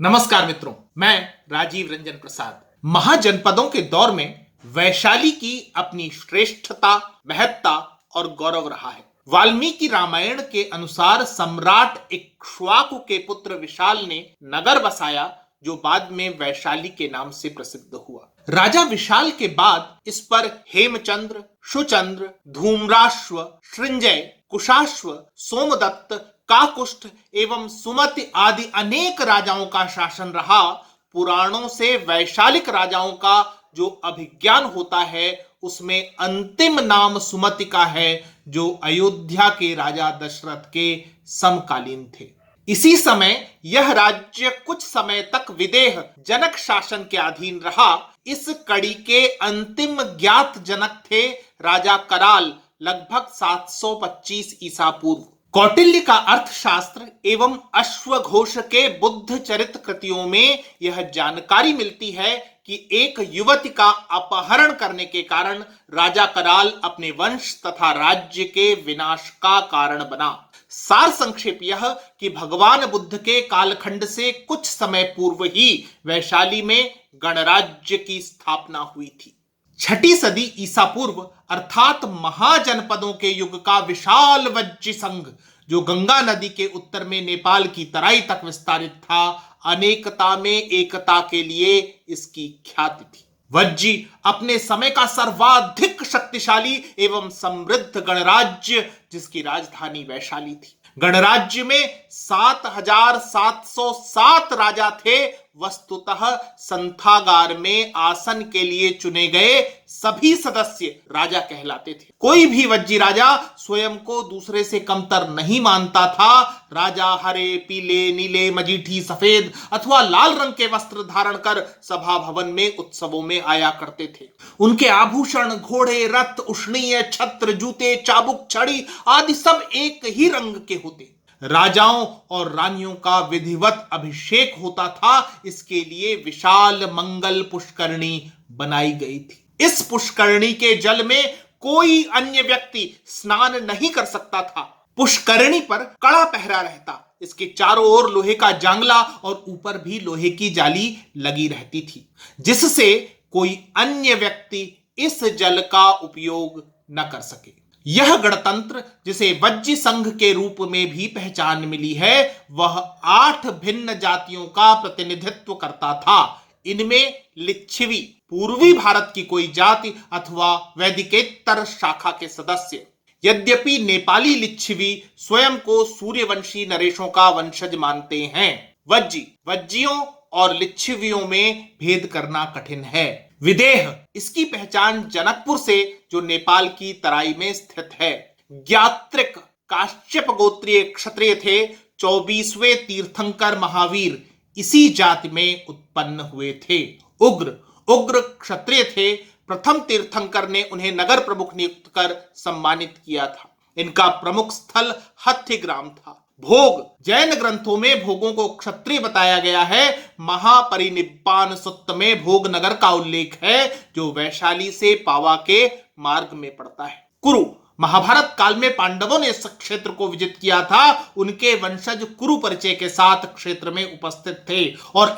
नमस्कार मित्रों, मैं राजीव रंजन प्रसाद। महाजनपदों के दौर में वैशाली की अपनी श्रेष्ठता, महत्ता और गौरव रहा है। वाल्मीकि रामायण के अनुसार सम्राट इक्ष्वाकु के पुत्र विशाल ने नगर बसाया जो बाद में वैशाली के नाम से प्रसिद्ध हुआ। राजा विशाल के बाद इस पर हेमचंद्र, सुचंद्र, धूम्राश्व, सृंजय, कुशाश्व, सोमदत्त, काकुष्ठ एवं सुमति आदि अनेक राजाओं का शासन रहा। पुराणों से वैशालिक राजाओं का जो अभिज्ञान होता है उसमें अंतिम नाम सुमति का है, जो अयोध्या के राजा दशरथ के समकालीन थे। इसी समय यह राज्य कुछ समय तक विदेह जनक शासन के अधीन रहा। इस कड़ी के अंतिम ज्ञात जनक थे राजा कराल, लगभग 725 ईसा पूर्व। कौटिल्य का अर्थशास्त्र एवं अश्वघोष के बुद्ध चरित कृतियों में यह जानकारी मिलती है कि एक युवती का अपहरण करने के कारण राजा कराल अपने वंश तथा राज्य के विनाश का कारण बना। सार संक्षेप यह कि भगवान बुद्ध के कालखंड से कुछ समय पूर्व ही वैशाली में गणराज्य की स्थापना हुई थी। 6ठी सदी ईसा पूर्व अर्थात महाजनपदों के युग का विशाल वज्जी संघ, जो गंगा नदी के उत्तर में नेपाल की तराई तक विस्तारित था, अनेकता में एकता के लिए इसकी ख्याति थी। वज्जी अपने समय का सर्वाधिक शक्तिशाली एवं समृद्ध गणराज्य, जिसकी राजधानी वैशाली थी। गणराज्य में 7,707 राजा थे। वस्तुतः संथागार में आसन के लिए चुने गए सभी सदस्य राजा कहलाते थे। कोई भी वज्जी राजा स्वयं को दूसरे से कमतर नहीं मानता था। राजा हरे, पीले, नीले, मजीठी, सफेद अथवा लाल रंग के वस्त्र धारण कर सभा भवन में उत्सवों में आया करते थे। उनके आभूषण, घोड़े, रथ, उष्णीय, छत्र, जूते, चाबुक, छड़ी आदि सब एक ही रंग के होते। राजाओं और रानियों का विधिवत अभिषेक होता था। इसके लिए विशाल मंगल पुष्करणी बनाई गई थी। इस पुष्करणी के जल में कोई अन्य व्यक्ति स्नान नहीं कर सकता था। पुष्करणी पर कड़ा पहरा रहता। इसके चारों ओर लोहे का जांगला और ऊपर भी लोहे की जाली लगी रहती थी, जिससे कोई अन्य व्यक्ति इस जल का उपयोग न कर सके। यह गणतंत्र, जिसे वज्जी संघ के रूप में भी पहचान मिली है, वह 8 भिन्न जातियों का प्रतिनिधित्व करता था। इनमें लिच्छवी, पूर्वी भारत की कोई जाति अथवा वैदिकेतर शाखा के सदस्य। यद्यपि नेपाली लिच्छवी स्वयं को सूर्यवंशी नरेशों का वंशज मानते हैं, वज्जियों और लिच्छवियों में भेद करना कठिन है। विदेह, इसकी पहचान जनकपुर से, जो नेपाल की तराई में स्थित है। ज्ञात्रिक, काश्यप गोत्रीय क्षत्रिय थे। 24वें तीर्थंकर महावीर इसी जाति में उत्पन्न हुए थे। उग्र क्षत्रिय थे। प्रथम तीर्थंकर ने उन्हें नगर प्रमुख नियुक्त कर सम्मानित किया था। इनका प्रमुख स्थल हथिग्राम था। भोग, जैन ग्रंथों में भोगों को क्षत्रिय बताया गया है। महापरिनिब्बान सुत्त में भोग नगर का उल्लेख है, जो वैशाली से पावा के मार्ग में पड़ता है। कुरु, महाभारत काल में पांडवों ने इस क्षेत्र को विजित किया था। उनके वंशज कुरु परिचय के साथ क्षेत्र में उपस्थित थे। और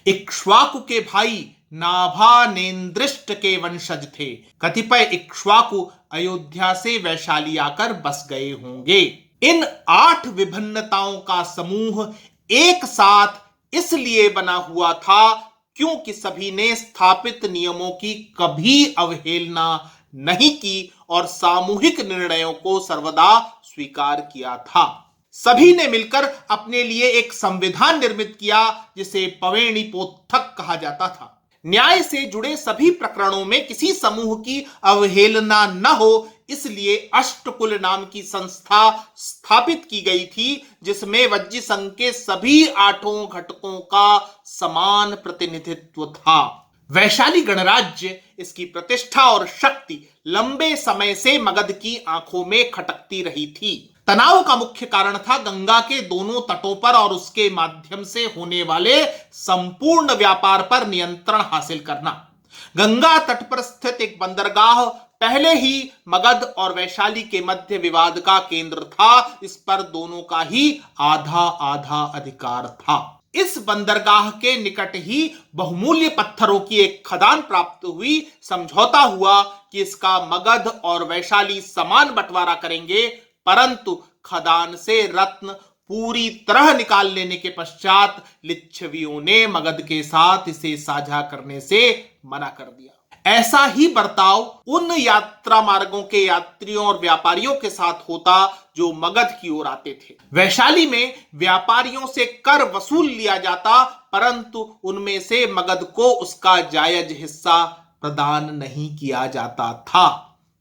इक्ष्वाकु के भाई नाभानेन्द्रिष्ट के वंशज थे। कतिपय इक्ष्वाकु अयोध्या से वैशाली आकर बस गए होंगे। इन 8 विभिन्नताओं का समूह एक साथ इसलिए बना हुआ था क्योंकि सभी ने स्थापित नियमों की कभी अवहेलना नहीं की और सामूहिक निर्णयों को सर्वदा स्वीकार किया था। सभी ने मिलकर अपने लिए एक संविधान निर्मित किया, जिसे पवेणी पोथक कहा जाता था। न्याय से जुड़े सभी प्रकरणों में किसी समूह की अवहेलना न हो, इसलिए अष्टकुल नाम की संस्था स्थापित की गई थी, जिसमें वज्जी संघ के सभी 8 घटकों का समान प्रतिनिधित्व था। वैशाली गणराज्य, इसकी प्रतिष्ठा और शक्ति लंबे समय से मगध की आंखों में खटकती रही थी। तनाव का मुख्य कारण था गंगा के दोनों तटों पर और उसके माध्यम से होने वाले संपूर्ण व्यापार पर नियंत्रण हासिल करना। गंगा तट पर स्थित एक बंदरगाह पहले ही मगध और वैशाली के मध्य विवाद का केंद्र था। इस पर दोनों का ही आधा आधा अधिकार था। इस बंदरगाह के निकट ही बहुमूल्य पत्थरों की एक खदान प्राप्त हुई। समझौता हुआ कि इसका मगध और वैशाली समान बंटवारा करेंगे, परंतु खदान से रत्न पूरी तरह निकाल लेने के पश्चात लिच्छवियों ने मगध के साथ इसे साझा करने से मना कर दिया। ऐसा ही बर्ताव उन यात्रा मार्गों के यात्रियों और व्यापारियों के साथ होता जो मगध की ओर आते थे। वैशाली में व्यापारियों से कर वसूल लिया जाता, परंतु उनमें से मगध को उसका जायज हिस्सा प्रदान नहीं किया जाता था।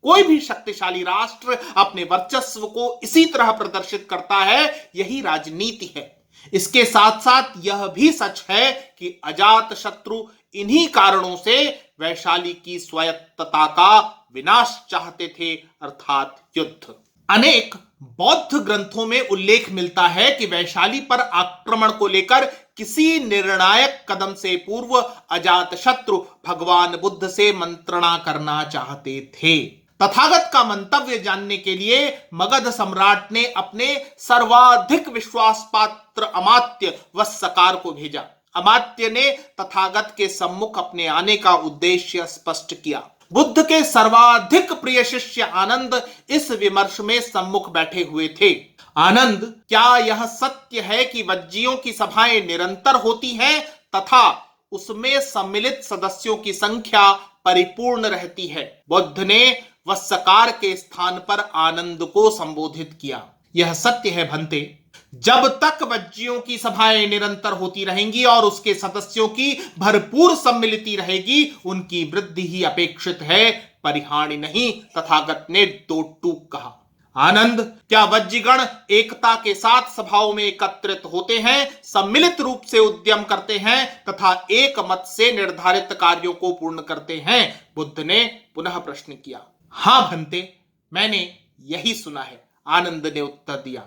कोई भी शक्तिशाली राष्ट्र अपने वर्चस्व को इसी तरह प्रदर्शित करता है, यही राजनीति है। इसके साथ साथ यह भी सच है कि अजात शत्रु इन्हीं कारणों से वैशाली की स्वायत्तता का विनाश चाहते थे, अर्थात युद्ध। अनेक बौद्ध ग्रंथों में उल्लेख मिलता है कि वैशाली पर आक्रमण को लेकर किसी निर्णायक कदम से पूर्व अजात शत्रु भगवान बुद्ध से मंत्रणा करना चाहते थे। तथागत का मंतव्य जानने के लिए मगध सम्राट ने अपने सर्वाधिक विश्वास पात्र अमात्य वत्सकार को भेजा। अमात्य ने तथागत के सम्मुख अपने आने का उद्देश्य स्पष्ट किया। बुद्ध के सर्वाधिक प्रिय शिष्य आनंद इस विमर्श में सम्मुख बैठे हुए थे। आनंद, क्या यह सत्य है कि वज्जियों की सभाएं निरंतर होती हैं तथा उसमें सम्मिलित सदस्यों की संख्या परिपूर्ण रहती है? बुद्ध ने वत्सकार के स्थान पर आनंद को संबोधित किया। यह सत्य है भंते, जब तक वज्जियों की सभाएं निरंतर होती रहेंगी और उसके सदस्यों की भरपूर सम्मिलिति रहेगी, उनकी वृद्धि ही अपेक्षित है, परिहानि नहीं, तथागत ने दो टूक कहा। आनंद, क्या वज्जिगण एकता के साथ सभाओं में एकत्रित होते हैं, सम्मिलित रूप से उद्यम करते हैं तथा एक मत से निर्धारित कार्यों को पूर्ण करते हैं? बुद्ध ने पुनः प्रश्न किया। हां भंते, मैंने यही सुना है, आनंद ने उत्तर दिया।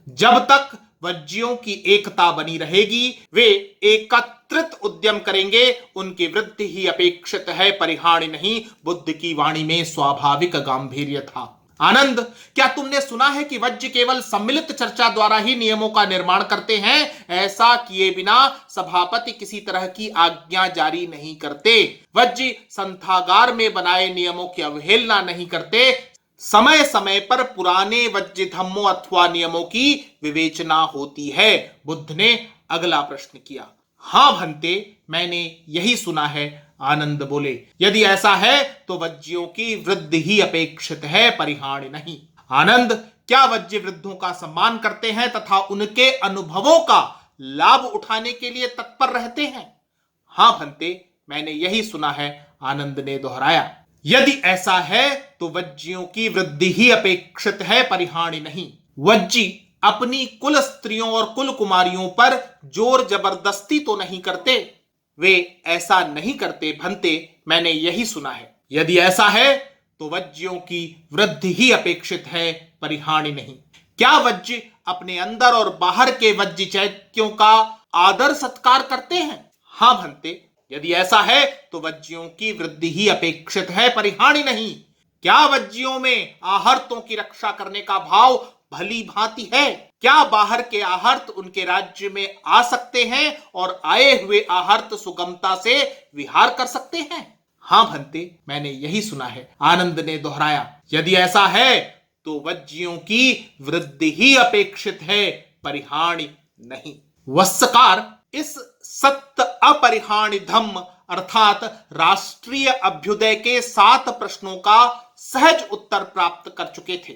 जब तक वज्जियों की एकता बनी रहेगी, वे एकत्रित उद्यम करेंगे, उनकी वृद्धि ही अपेक्षित है, परिहानि नहीं। बुद्ध की वाणी में स्वाभाविक गांभीर्य था। आनंद, क्या तुमने सुना है कि वज्ज केवल सम्मिलित चर्चा द्वारा ही नियमों का निर्माण करते हैं? ऐसा किए बिना सभापति किसी तरह की आज्ञा जारी नहीं करते। वज्ज संथागार में बनाए नियमों की अवहेलना नहीं करते, समय समय पर पुराने वज्ज धम्मों अथवा नियमों की विवेचना होती है। बुद्ध ने अगला प्रश्न किया। हां भंते, मैंने यही सुना है, आनंद बोले। यदि ऐसा है तो वज्जियों की वृद्धि ही अपेक्षित है, परिहानि नहीं। आनंद, क्या वज्ज वृद्धों का सम्मान करते हैं तथा उनके अनुभवों का लाभ उठाने के लिए तत्पर रहते हैं? हां भंते, मैंने यही सुना है, आनंद ने दोहराया। यदि ऐसा है तो वज्जियों की वृद्धि ही अपेक्षित है, परिहानि नहीं। वज्जी अपनी कुल स्त्रियों और कुल कुमारियों पर जोर जबरदस्ती तो नहीं करते। वे ऐसा नहीं करते भंते, मैंने यही सुना है। यदि ऐसा है तो वज्जियों की वृद्धि ही अपेक्षित है, परिहानि नहीं। क्या वज्ज अपने अंदर और बाहर के वज्ज चैत्यों का आदर सत्कार करते हैं? हां भंते, यदि ऐसा है तो वज्जियों की वृद्धि ही अपेक्षित है, परिहानि नहीं। क्या वज्जियों में आहर्तों की रक्षा करने का भाव भली भांति है? क्या बाहर के आहर्त उनके राज्य में आ सकते हैं और आए हुए आहर्त सुगमता से विहार कर सकते हैं? हां भंते, मैंने यही सुना है, आनंद ने दोहराया। यदि ऐसा है तो वज्जियों की वृद्धि ही अपेक्षित है, परिहानि नहीं। वत्सकार इस सत्य अपरिहानि धम्म अर्थात राष्ट्रीय अभ्युदय के 7 प्रश्नों का सहज उत्तर प्राप्त कर चुके थे।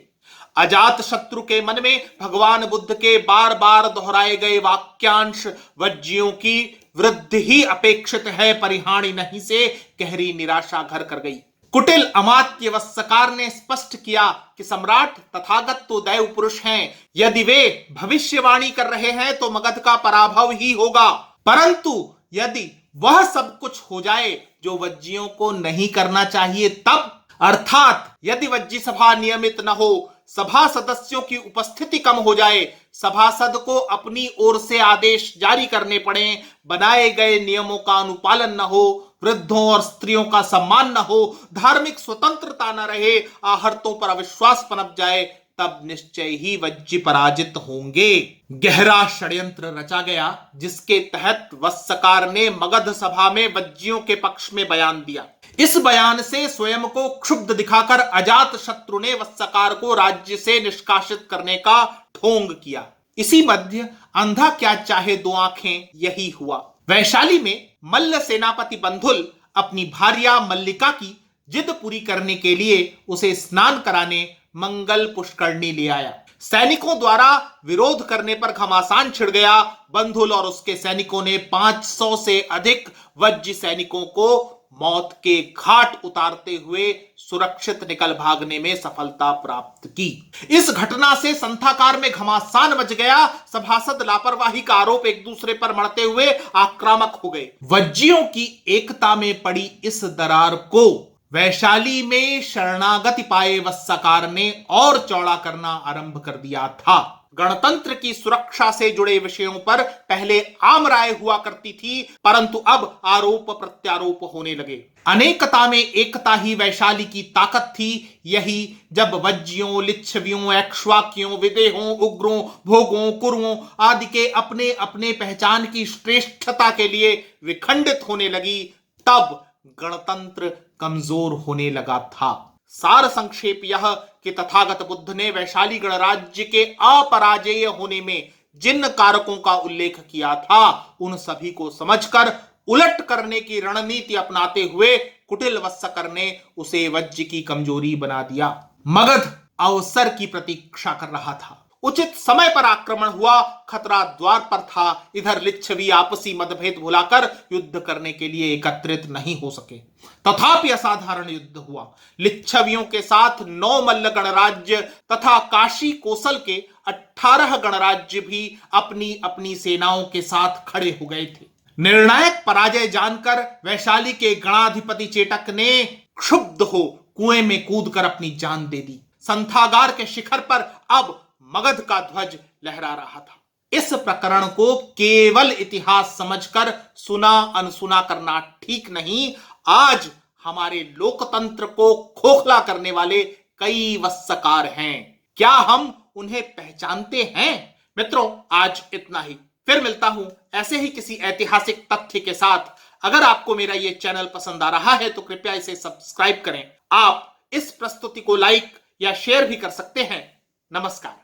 अजात शत्रु के मन में भगवान बुद्ध के बार बार दोहराए गए वाक्यांश वज्जियों की वृद्धि ही अपेक्षित है, परिहानि नहीं से गहरी निराशा घर कर गई। कुटिल अमात्य वत्सकार ने स्पष्ट किया कि सम्राट तथागत तो दैव पुरुष हैं, यदि वे भविष्यवाणी कर रहे हैं तो मगध का पराभव ही होगा, परंतु यदि वह सब कुछ हो जाए जो वज्जियों को नहीं करना चाहिए तब, अर्थात यदि वज्जी सभा नियमित न हो, सभा सदस्यों की उपस्थिति कम हो जाए, सभासद को अपनी ओर से आदेश जारी करने पड़े, बनाए गए नियमों का अनुपालन न हो, वृद्धों और स्त्रियों का सम्मान न हो, धार्मिक स्वतंत्रता न रहे, आहर्तों पर अविश्वास पनप जाए, तब निश्चय ही वज्जी पराजित होंगे। गहरा षड्यंत्र रचा गया जिसके तहत वत्सकार ने मगध सभा में वज्जियों के पक्ष में बयान दिया। इस बयान से स्वयं को क्षुब्ध दिखाकर अजात शत्रु ने वत्सकार को राज्य से निष्कासित करने का ढोंग किया। इसी मध्य अंधा क्या चाहे दो आंखें यही हुआ। वैशाली में मल्ल सेनापति बंधुल अपनी भार्या मल्लिका की जिद पूरी करने के लिए उसे स्नान कराने मंगल पुष्करणी ले आया। सैनिकों द्वारा विरोध करने पर घमासान छिड़ गया। बंधुल और उसके सैनिकों ने 500 से अधिक वज्जी सैनिकों को मौत के घाट उतारते हुए सुरक्षित निकल भागने में सफलता प्राप्त की। इस घटना से संथागार में घमासान मच गया। सभासद लापरवाही का आरोप एक दूसरे पर मढ़ते हुए आक्रामक हो गए। वज्जियों की एकता में पड़ी इस दरार को वैशाली में शरणागति पाए वत्सकार ने और चौड़ा करना आरंभ कर दिया था। गणतंत्र की सुरक्षा से जुड़े विषयों पर पहले आम राय हुआ करती थी, परंतु अब आरोप प्रत्यारोप होने लगे। अनेकता में एकता ही वैशाली की ताकत थी। यही जब वज्जियों, लिच्छवियों, एक्ष्वाकियों, विदेहों, उग्रों, भोगों, कुरुओं आदि के अपने अपने पहचान की श्रेष्ठता के लिए विखंडित होने लगी, तब गणतंत्र कमजोर होने लगा था। सार संक्षेप यह कि तथागत बुद्ध ने वैशाली गणराज्य के अपराजेय होने में जिन कारकों का उल्लेख किया था, उन सभी को समझकर उलट करने की रणनीति अपनाते हुए कुटिल वत्सकर ने उसे वज्ज की कमजोरी बना दिया। मगध अवसर की प्रतीक्षा कर रहा था। उचित समय पर आक्रमण हुआ। खतरा द्वार पर था। इधर लिच्छवी आपसी मतभेद भुलाकर युद्ध करने के लिए एकत्रित नहीं हो सके। तथापि असाधारण युद्ध हुआ। लिच्छवियों के साथ 9 मल्ल गणराज्य तथा काशी कोसल के 18 गणराज्य भी अपनी अपनी सेनाओं के साथ खड़े हो गए थे। निर्णायक पराजय जानकर वैशाली के गणाधिपति चेटक ने क्षुब्ध हो कुएं में कूदकर अपनी जान दे दी। संथागार के शिखर पर अब मगध का ध्वज लहरा रहा था। इस प्रकरण को केवल इतिहास समझकर सुना अनसुना करना ठीक नहीं। आज हमारे लोकतंत्र को खोखला करने वाले कई वत्सकार हैं। क्या हम उन्हें पहचानते हैं? मित्रों, आज इतना ही। फिर मिलता हूं ऐसे ही किसी ऐतिहासिक तथ्य के साथ। अगर आपको मेरा ये चैनल पसंद आ रहा है तो कृपया इसे सब्सक्राइब करें। आप इस प्रस्तुति को लाइक या शेयर भी कर सकते हैं। नमस्कार।